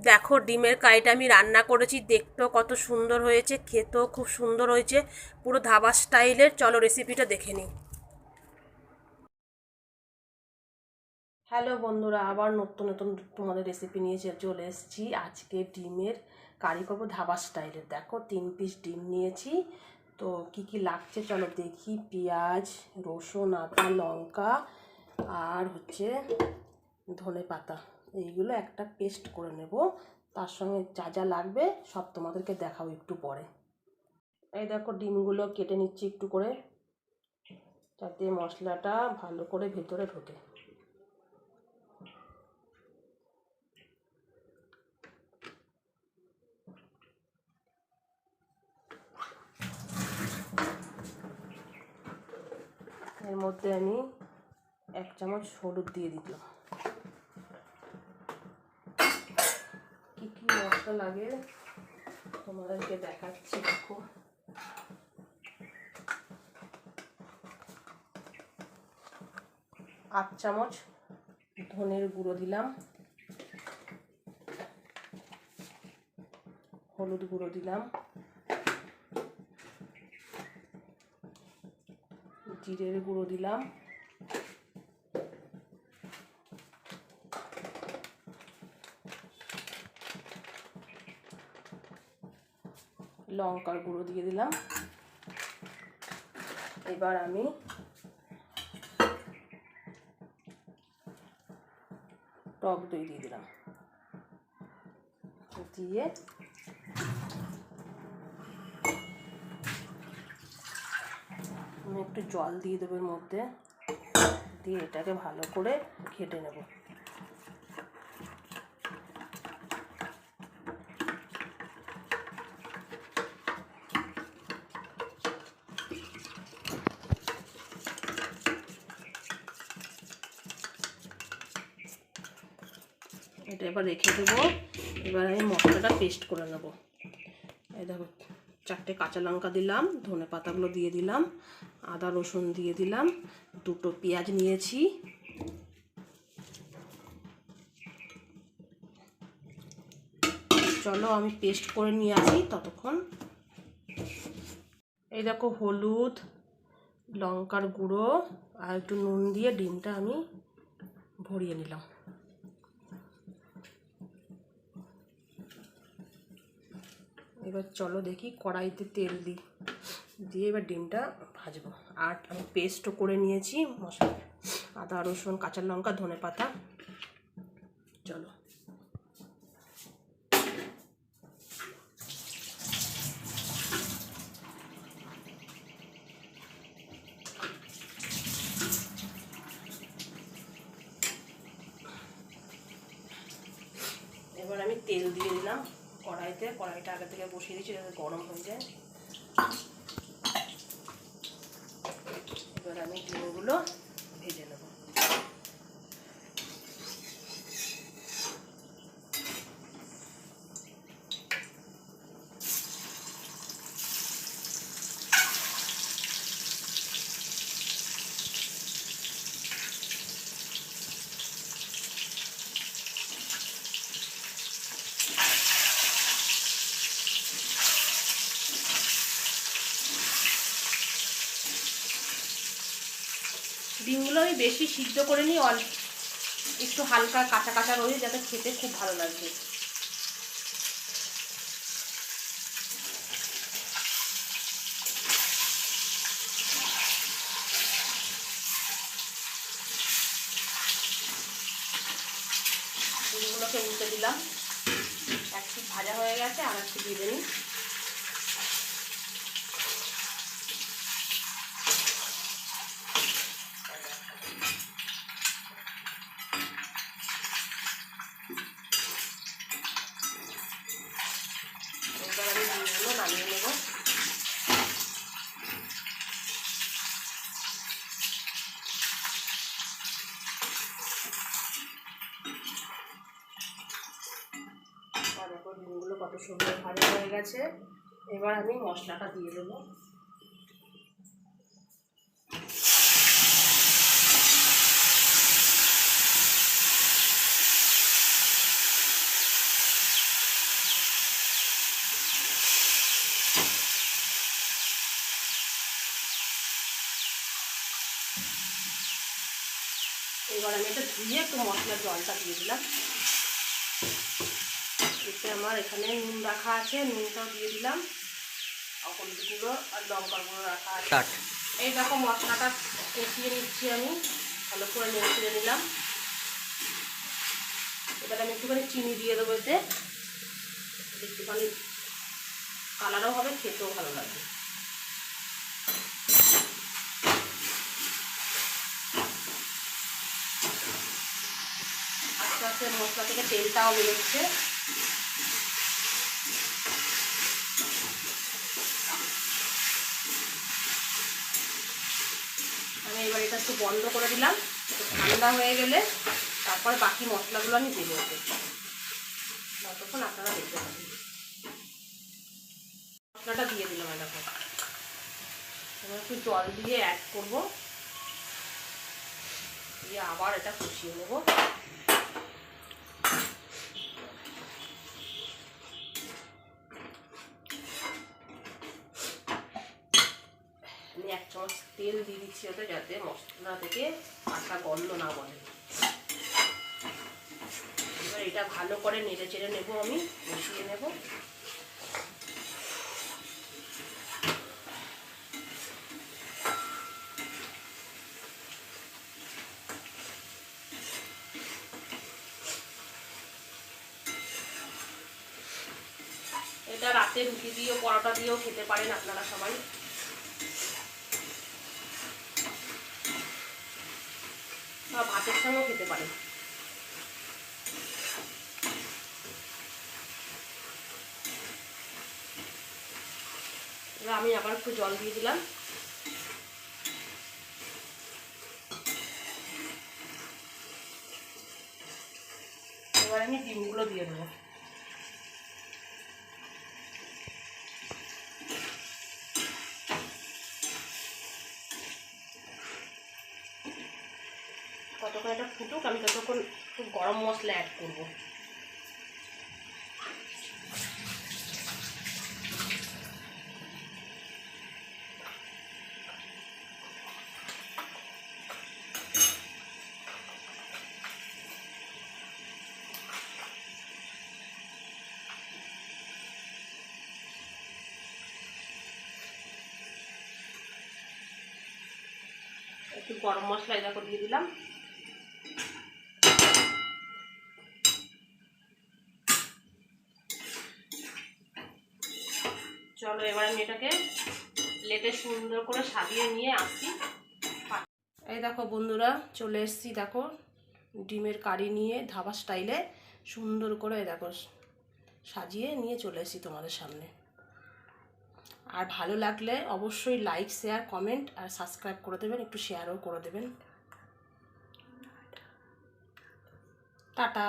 দেখো ডিমের কারিটা আমি রান্না করেছি, দেখতেও কত সুন্দর হয়েছে, খেতেও খুব সুন্দর হয়েছে, পুরো ধাবা স্টাইলের। চলো রেসিপিটা দেখে নিই। হ্যালো বন্ধুরা, আবার নতুন নতুন তোমাদের রেসিপি নিয়ে চলে এসেছি। আজকে ডিমের কারি করবো ধাবা স্টাইলের। দেখো 3 পিস ডিম নিয়েছি। তো কি কি লাগছে চলো দেখি। পেঁয়াজ, রসুন, আদা, লঙ্কা আর হচ্ছে ধনে পাতা, এইগুলো একটা পেস্ট করে নেব। তার সঙ্গে যা যা লাগবে সব তোমাদেরকে দেখাবো একটু পরে। এই দেখো ডিমগুলো কেটে নিচ্ছি একটু করে, যাতে মশলাটা ভালো করে ভেতরে ঢোকে। এর মধ্যে আমি 1 চামচ হলুদ দিয়ে দিলাম। কি কি মশলা লাগে তোমাদেরকে দেখাচ্ছি, দেখো। 8 চামচ ধনের গুঁড়ো দিলাম, হলুদ গুঁড়ো দিলাম, জিরের গুঁড়ো দিলাম, লঙ্কার গুঁড়ো দিয়ে দিলাম। এবার আমি টক দই দিয়ে দিলাম, দিয়ে আমি একটু জল দিয়ে দেবো এর মধ্যে, দিয়ে এটাকে ভালো করে ঘেটে নেব। এটা এবার রেখে দেবো। এবার আমি মশলাটা পেস্ট করে নেব। এই দেখো 4টে কাঁচা লঙ্কা দিলাম, ধনে পাতাগুলো দিয়ে দিলাম, আদা রসুন দিয়ে দিলাম, 2টো পেঁয়াজ নিয়েছি। চলো আমি পেস্ট করে নিয়ে আসি ততক্ষণ। এই দেখো হলুদ, লঙ্কার গুঁড়ো আর একটু নুন দিয়ে ডিমটা আমি ভরিয়ে নিলাম। এবার চলো দেখি, কড়াইতে তেল দিই, দিয়ে এবার ডিমটা ভাজবো। আর আমি পেস্টও করে নিয়েছি মশলা, আদা রসুন কাঁচা লঙ্কা ধনে পাতা। চলো এবার আমি তেল দিয়ে দিলাম কড়াইতে। কড়াইটা আগে থেকে বসিয়ে দিয়েছি যাতে গরম হয়ে যায়। এবার আমি ডিমগুলো ভেজে নেব। ডিমগুলো আমি বেশি সিদ্ধ করে নিই, একটু হালকা কাঁচা কাঁচা রয়েছে, যাতে খেতে খুব ভালো লাগবে। ডিমগুলোকে উল্টে দিলাম, একটু ভাজা হয়ে গেছে, আর একটু দিয়ে দিই। এবার আমি ডিমগুলো নামিয়ে নেব। আর দেখো ডিমগুলো কত সুন্দর ভাজা হয়ে গেছে। এবার আমি মশলাটা দিয়ে দেবো। এবার আমি এটা ধুয়ে একটু মশলার জলটা দিয়ে দিলাম। এতে আমার এখানে নুন রাখা আছে, নুনটাও দিয়ে দিলাম, হলুদ গুঁড়ো আর লঙ্কা গুঁড়ো রাখা আছে। এই দেখো মশলাটা কষিয়ে নিচ্ছি আমি, ভালো করে নেড়ে নিলাম। এবার আমি একটুখানি চিনি দিয়ে দেবো, এতে একটুখানি কালারও হবে, খেতেও ভালো লাগবে। আস্তে আস্তে মশলা থেকে তেলটাও বেরোচ্ছে। আমি এবার এটা একটু বন্ধ করে দিলাম, একটু ঠান্ডা হয়ে গেলে তারপর বাকি মশলাগুলো আমি দেবো ওতে, ততক্ষণ আপনারা দেখতে পাবেন। মশলাটা দিয়ে দিলাম, দেখো এবার একটু জল দিয়ে অ্যাড করবো, দিয়ে আবার এটা কষিয়ে নেবো। আমি 1 চামচ তেল দিয়ে দিচ্ছি ওতে, যাতে মশলা থেকে আটা গন্ধ না বলে। এবার এটা ভালো করে নেড়ে চেড়ে নেবো, আমি কষিয়ে নেব। এটা রাতে রুটি দিয়েও পরোটা দিয়েও খেতে পারেন আপনারা সবাই। বা ভাতের সঙ্গেও খেতে পারেন। এবার আমি আবার একটু জল দিয়ে দিলাম। এবার আমি ডিমগুলো দিয়ে দেবো। ততক্ষণ এটা ফুটুক, আমি ততক্ষণ একটু গরম মশলা অ্যাড করবো। একটু গরম মশলা দেখো দিয়ে দিলাম। চলো এবার আমি এটাকে প্লেটে সুন্দর করে সাজিয়ে নিয়ে আসছি। এই দেখো বন্ধুরা, চলে এসছি, দেখো ডিমের কারি নিয়ে ধাবা স্টাইলে সুন্দর করে দেখো সাজিয়ে নিয়ে চলে এসছি তোমাদের সামনে। আর ভালো লাগলে অবশ্যই লাইক, শেয়ার, কমেন্ট আর সাবস্ক্রাইব করে দেবেন, একটু শেয়ারও করে দেবেন। টাটা।